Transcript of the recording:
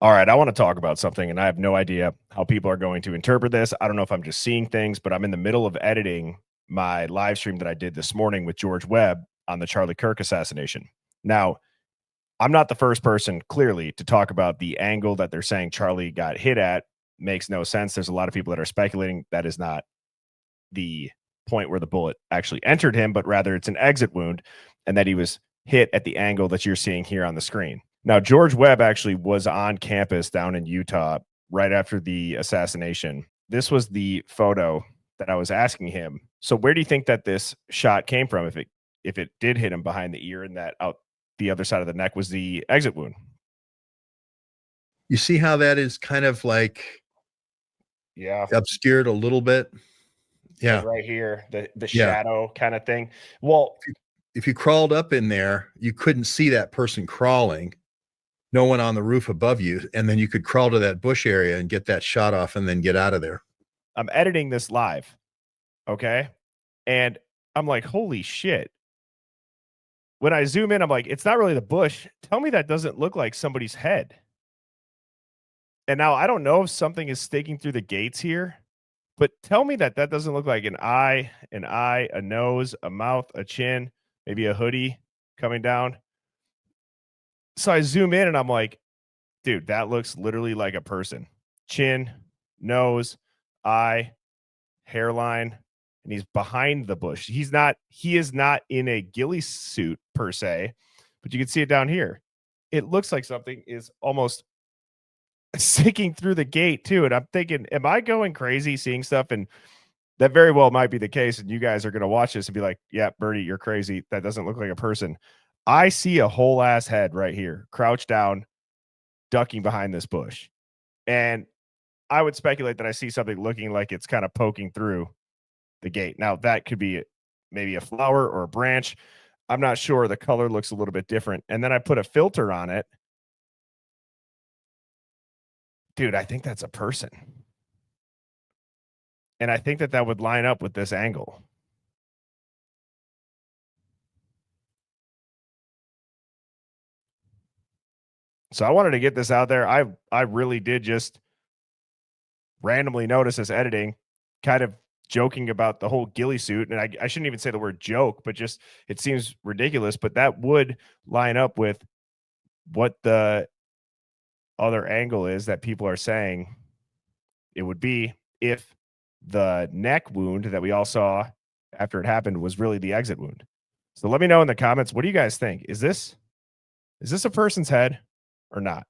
All right, I want to talk about something, and I have no idea how people are going to interpret this. I don't know if I'm just seeing things, but I'm in the middle of editing my live stream that I did this morning with George Webb on the Charlie Kirk assassination. Now, I'm not the first person, clearly, to talk about the angle that they're saying Charlie got hit at. Makes no sense. There's a lot of people that are speculating that is not the point where the bullet actually entered him, but rather it's an exit wound and that he was hit at the angle that you're seeing here on the screen. Now, George Webb actually was on campus down in Utah right after the assassination. This was the photo that I was asking him. So where do you think that this shot came from if it did hit him behind the ear and that out the other side of the neck was the exit wound? You see how that is kind of like Yeah. obscured a little bit? Like Yeah. right here, the Yeah. shadow kind of thing. Well, If you crawled up in there, you couldn't see that person crawling. No one on the roof above you. And then you could crawl to that bush area and get that shot off and then get out of there. I'm editing this live, okay? And I'm like, "Holy shit." When I zoom in, I'm like, "It's not really the bush. Tell me that doesn't look like somebody's head." And now I don't know if something is sticking through the gates here, but tell me that that doesn't look like an eye, a nose, a mouth, a chin, maybe a hoodie coming down. So I zoom in and I'm like, "Dude, that looks literally like a person. Chin, nose, eye, hairline, and he's behind the bush. He is not in a ghillie suit per se, but you can see it down here. It looks like something is almost sticking through the gate too. And I'm thinking, am I going crazy seeing stuff? And that very well might be the case. And you guys are going to watch this and be like, yeah, Bernie, you're crazy. That doesn't look like a person. I see a whole ass head right here, crouched down, ducking behind this bush. And I would speculate that I see something looking like it's kind of poking through the gate. Now, that could be maybe a flower or a branch. I'm not sure. The color looks a little bit different. And then I put a filter on it. Dude, I think that's a person. And I think that that would line up with this angle. So I wanted to get this out there. I really did just randomly notice this editing, kind of joking about the whole ghillie suit. And I shouldn't even say the word joke, but just it seems ridiculous. But that would line up with what the other angle is that people are saying it would be if the neck wound that we all saw after it happened was really the exit wound. So let me know in the comments, what do you guys think? Is this a person's head or not?